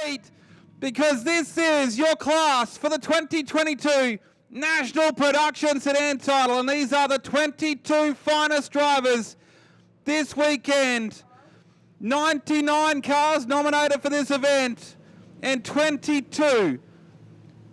seat, because this is your class for the 2022 National Production Sedan Title, and these are the 22 finest drivers this weekend. 99 cars nominated for this event, and 22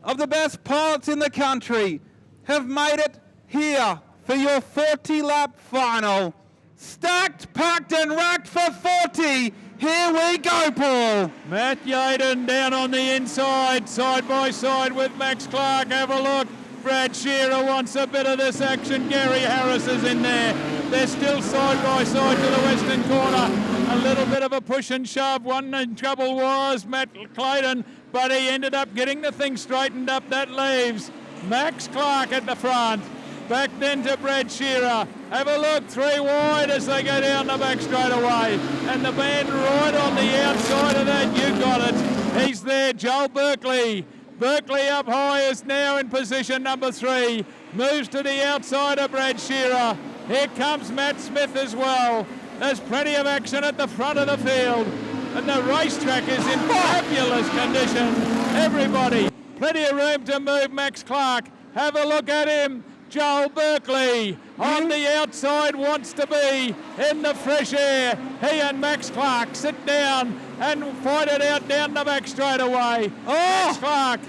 of the best pilots in the country have made it here for your 40-lap final. Stacked, packed and racked for 40. Here we go, Paul. Matt Yaden down on the inside, side by side with Max Clark. Have a look. Brad Shearer wants a bit of this action. Gary Harris is in there. They're still side by side to the western corner. A little bit of a push and shove. One in trouble was Matt Clayton, but he ended up getting the thing straightened up. That leaves Max Clark at the front. Back then to Brad Shearer. Have a look, 3 wide as they go down the back straight away. And the man right on the outside of that, you got it. He's there, Joel Berkeley. Berkeley up high is now in position number 3. Moves to the outside of Brad Shearer. Here comes Matt Smith as well. There's plenty of action at the front of the field. And the racetrack is in fabulous condition. Everybody, plenty of room to move Max Clark. Have a look at him. Joel Berkeley on the outside wants to be in the fresh air. He and Max Clark sit down and fight it out down the back straight away. Max Clark,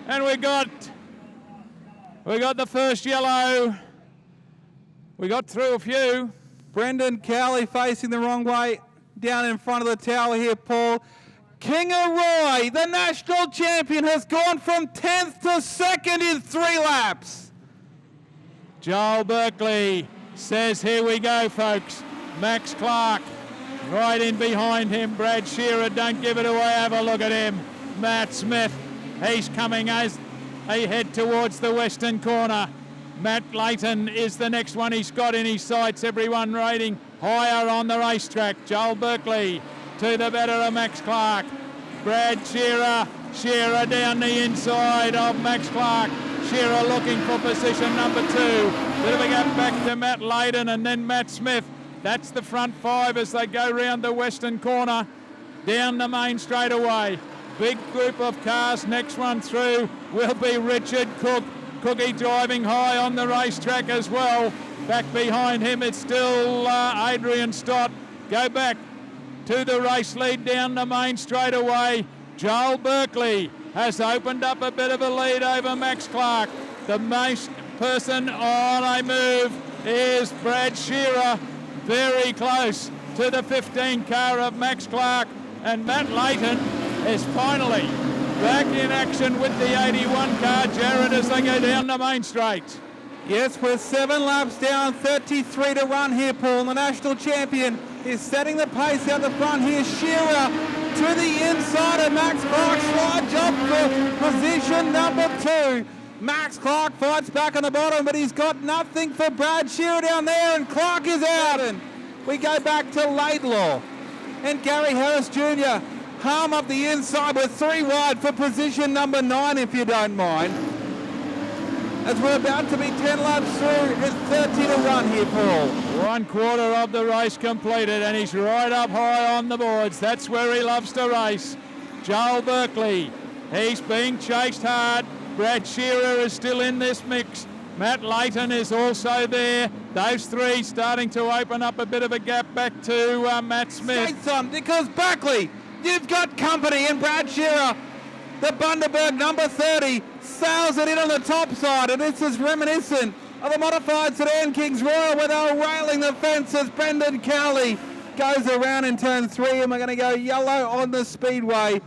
and we got the first yellow. We got through a few. Brendan Cowley facing the wrong way down in front of the tower here, Paul. Kingaroy, the national champion, has gone from 10th to 2nd in 3 laps. Joel Berkeley says, here we go, folks. Max Clark right in behind him. Brad Shearer, don't give it away. Have a look at him. Matt Smith, he's coming as they head towards the western corner. Matt Leighton is the next one he's got in his sights. Everyone rating higher on the racetrack. Joel Berkeley to the better of Max Clark. Brad Shearer, Shearer down the inside of Max Clark. Shearer looking for position number 2. Bit of a gap back to Matt Leighton and then Matt Smith. That's the front 5 as they go round the western corner down the main straightaway. Big group of cars. Next one through will be Richard Cook. Cookie driving high on the racetrack as well. Back behind him it's still Adrian Stott. Go back to the race lead down the main straightaway. Joel Berkeley has opened up a bit of a lead over Max Clark. The most person on a move is Brad Shearer, very close to the 15 car of Max Clark, and Matt Leighton is finally back in action with the 81 car, Jared, as they go down the main straight. Yes, we're 7 laps down, 33 to run here, Paul. The national champion is setting the pace out the front here. Shearer to the inside of Max Clark, slide job for position number 2. Max Clark fights back on the bottom, but he's got nothing for Brad Shearer down there, and Clark is out. And we go back to Laidlaw and Gary Harris Jr. Harm up the inside with 3 wide for position number 9, if you don't mind. As we're about to be 10 laps through, it's 30 to run here, Paul. 1/4 of the race completed, and he's right up high on the boards. That's where he loves to race. Joel Berkeley, he's being chased hard. Brad Shearer is still in this mix. Matt Leighton is also there. Those 3 starting to open up a bit of a gap back to Matt Smith. Say something, because Berkeley, you've got company, and Brad Shearer, the Bundaberg number 30, sails it in on the top side, and this is reminiscent of the modified Sedan Kings Royal where they were railing the fence as Brendan Cowley goes around in turn 3, and we're going to go yellow on the speedway.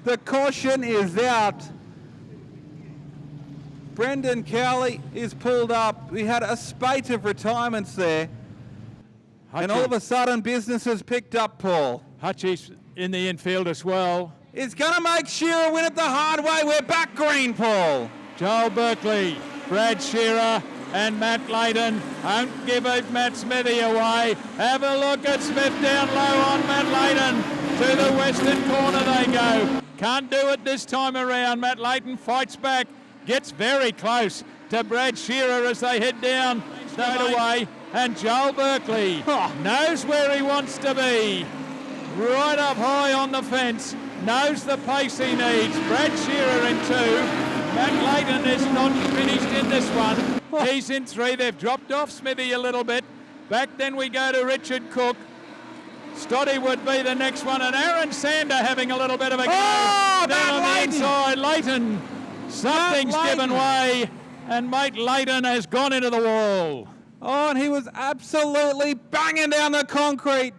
The caution is out. Brendan Cowley is pulled up. We had a spate of retirements there, and all of a sudden business has picked up, Paul. Hutchie's in the infield as well. It's going to make Shearer win it the hard way. We're back green, Paul. Joel Berkeley, Brad Shearer and Matt Leighton. Don't give it Matt Smithy away. Have a look at Smith down low on Matt Leighton. To the western corner they go. Can't do it this time around. Matt Leighton fights back. Gets very close to Brad Shearer as they head down straight away. And Joel Berkeley knows where he wants to be. Right up high on the fence. knows the pace he needs. Brad Shearer in 2. Matt Leighton is not finished in this one. He's in 3. They've dropped off Smithy a little bit. Back then we go to Richard Cook. Stoddy would be the next one, and Aaron Sander having a little bit of a go. Down on the inside, Leighton. Something's given way, and mate Leighton has gone into the wall. Oh, and he was absolutely banging down the concrete.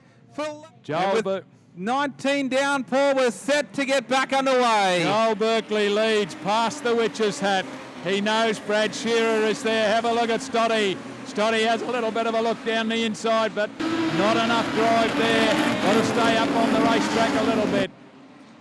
Joel 19 down, Paul was set to get back underway. Joel Berkeley leads past the Witch's Hat. He knows Brad Shearer is there. Have a look at Stoddy. Stoddy has a little bit of a look down the inside, but not enough drive there. Got to stay up on the racetrack a little bit.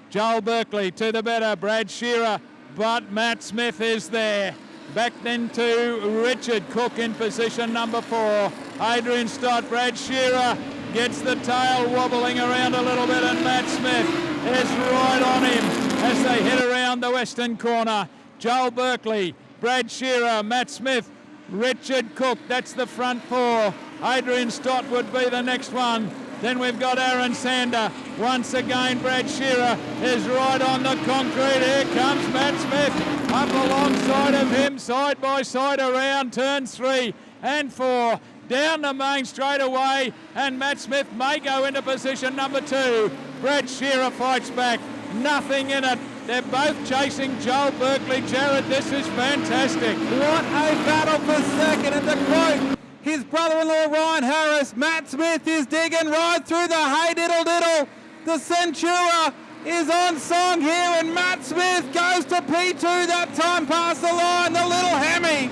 Joel Berkeley to the better. Brad Shearer, but Matt Smith is there. Back then to Richard Cook in position number 4. Adrian Stott, Brad Shearer gets the tail wobbling around a little bit, and Matt Smith is right on him as they head around the western corner. Joel Berkeley, Brad Shearer, Matt Smith, Richard Cook, that's the front 4. Adrian Stott would be the next one. Then we've got Aaron Sander. Once again, Brad Shearer is right on the concrete. Here comes Matt Smith up alongside of him, side by side around turns 3 and 4. Down the main straight away, and Matt Smith may go into position number 2. Brad Shearer fights back. Nothing in it. They're both chasing Joel Berkeley. Jared, this is fantastic. What a battle for second. And to quote his brother-in-law Ryan Harris, Matt Smith is digging right through the hay diddle diddle. The Centura is on song here, and Matt Smith goes to P2 that time past the line. The little Hemi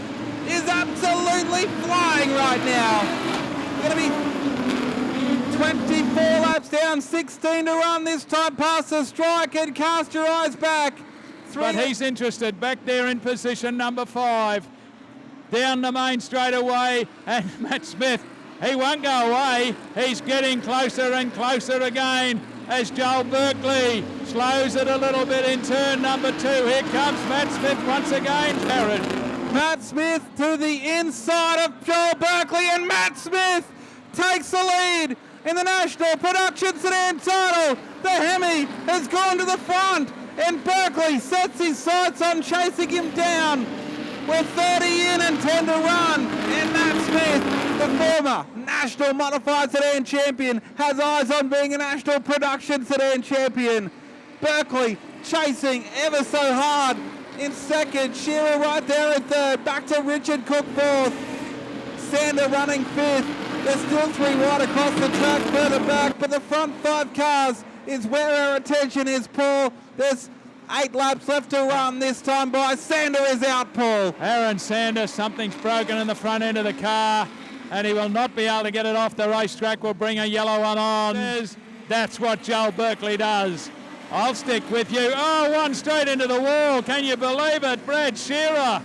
is absolutely flying right now. Going to be 24 laps down, 16 to run this time past the strike, and cast your eyes back. But he's interested back there in position number 5. Down the main straight away, and Matt Smith, he won't go away. He's getting closer and closer again as Joel Berkeley slows it a little bit in turn number 2. Here comes Matt Smith once again, Jared. Matt Smith to the inside of Joel Berkeley, and Matt Smith takes the lead in the National Production Sedan Title. The Hemi has gone to the front, and Berkeley sets his sights on chasing him down. With 30 in and 10 to run, and Matt Smith, the former National Modified Sedan Champion, has eyes on being a National Production Sedan Champion. Berkeley chasing ever so hard in second, Shearer right there in third, back to Richard Cook 4th, Sander running 5th. There's still 3 right across the track further back, but the front 5 cars is where our attention is, Paul. There's 8 laps left to run this time by. Sander is out, Paul. Aaron Sander, something's broken in the front end of the car, and he will not be able to get it off the racetrack. We'll bring a yellow one on. That's what Joel Berkeley does. I'll stick with you. Oh, one straight into the wall. Can you believe it? Brad Shearer.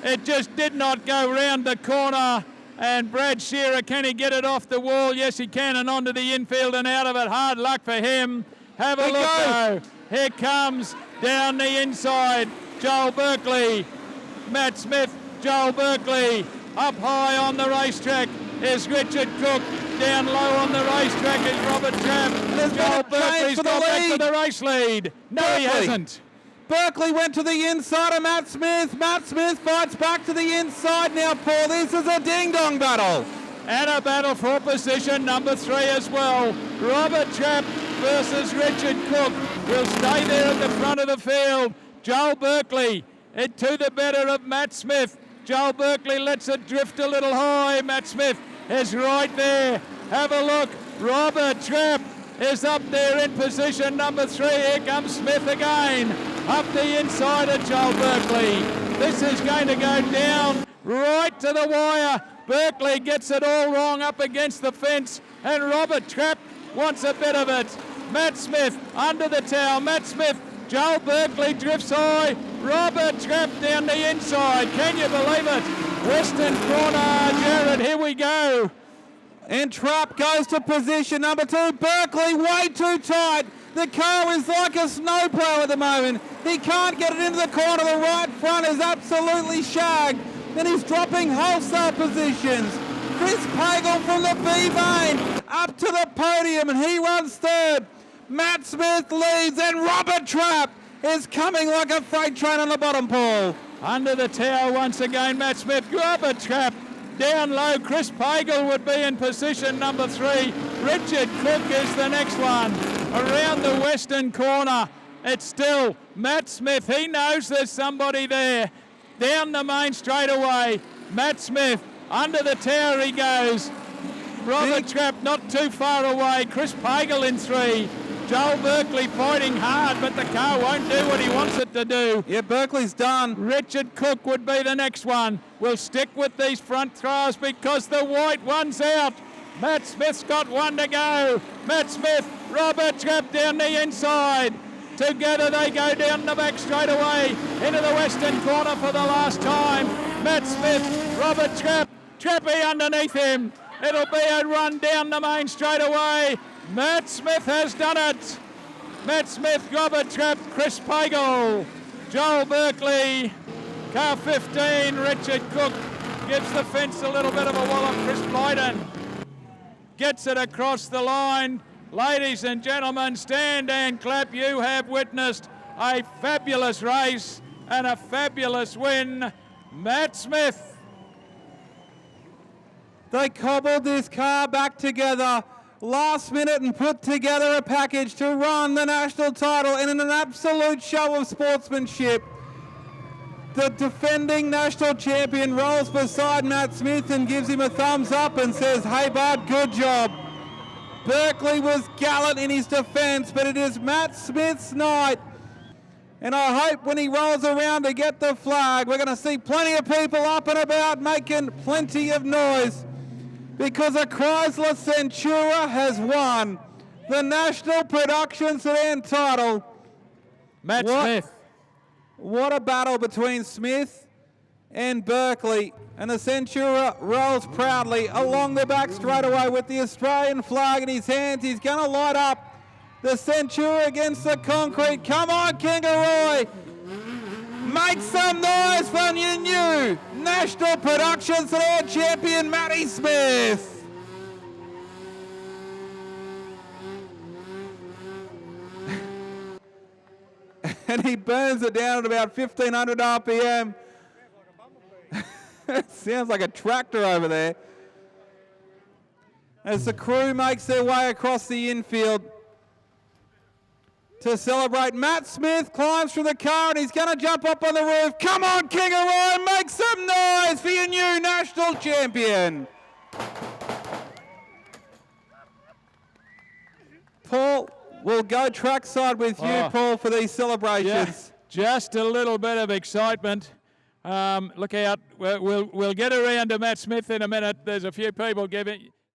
It just did not go round the corner. And Brad Shearer, can he get it off the wall? Yes, he can, and onto the infield and out of it. Hard luck for him. Have a look, though. Here comes down the inside Joel Berkeley. Matt Smith, Joel Berkeley. Up high on the racetrack is Richard Cook. Down low on the racetrack is Robert Trapp. Joel Berkeley's got back to the race lead. No, he hasn't. Berkeley went to the inside of Matt Smith. Matt Smith fights back to the inside now, Paul. This is a ding-dong battle. And a battle for position number 3 as well. Robert Trapp versus Richard Cook will stay there at the front of the field. Joel Berkeley to the better of Matt Smith. Joel Berkeley lets it drift a little high. Matt Smith is right there. Have a look. Robert Trapp is up there in position number 3. Here comes Smith again. Up the inside of Joel Berkeley. This is going to go down right to the wire. Berkeley gets it all wrong up against the fence, and Robert Trapp wants a bit of it. Matt Smith under the towel. Matt Smith, Joel Berkeley drifts high. Robert Trapp down the inside. Can you believe it? Western corner, Jared, here we go. And Trapp goes to position number 2. Berkeley way too tight. The car is like a snowplow at the moment. He can't get it into the corner. The right front is absolutely shagged. Then he's dropping wholesale positions. Chris Pagel from the B-Main up to the podium, and he runs third. Matt Smith leads, and Robert Trapp is coming like a freight train on the bottom, Paul. Under the tower once again, Matt Smith. Robert Trapp down low. Chris Pagel would be in position number 3. Richard Cook is the next one. Around the western corner, it's still Matt Smith. He knows there's somebody there. Down the main straightaway, Matt Smith. Under the tower he goes. Robert Trapp not too far away. Chris Pagel in 3. Joel Berkeley fighting hard, but the car won't do what he wants it to do. Yeah, Berkeley's done. Richard Cook would be the next one. We'll stick with these front throwers because the white one's out. Matt Smith's got one to go. Matt Smith, Robert Trapp down the inside. Together they go down the back straight away into the western corner for the last time. Matt Smith, Robert Trapp, Trappy underneath him. It'll be a run down the main straight away. Matt Smith has done it. Matt Smith, Robert Trapp, Chris Pagel, Joel Berkeley, car 15, Richard Cook gives the fence a little bit of a wallop. Chris Blyden gets it across the line. Ladies and gentlemen, stand and clap. You have witnessed a fabulous race and a fabulous win. Matt Smith. They cobbled this car back together last minute and put together a package to run the national title, and in an absolute show of sportsmanship, the defending national champion rolls beside Matt Smith and gives him a thumbs up and says, "Hey bud, good job." Berkeley was gallant in his defence, but it is Matt Smith's night, and I hope when he rolls around to get the flag, we're going to see plenty of people up and about making plenty of noise, because a Chrysler Centura has won the National Production Sedan Title. Matt Smith. What a battle between Smith and Berkeley. And the Centura rolls proudly along the back straightaway with the Australian flag in his hands. He's going to light up the Centura against the concrete. Come on, Kingaroy. Make some noise for your new National Production Sedan champion, Matty Smith. And he burns it down at about 1,500 RPM. Sounds like a tractor over there. As the crew makes their way across the infield to celebrate, Matt Smith climbs from the car and he's going to jump up on the roof. Come on, Kingaroy, make some noise for your new national champion. Paul, we'll go trackside with you, Paul, for these celebrations. Yeah, just a little bit of excitement. Look out, we'll get around to Matt Smith in a minute. There's a few people giving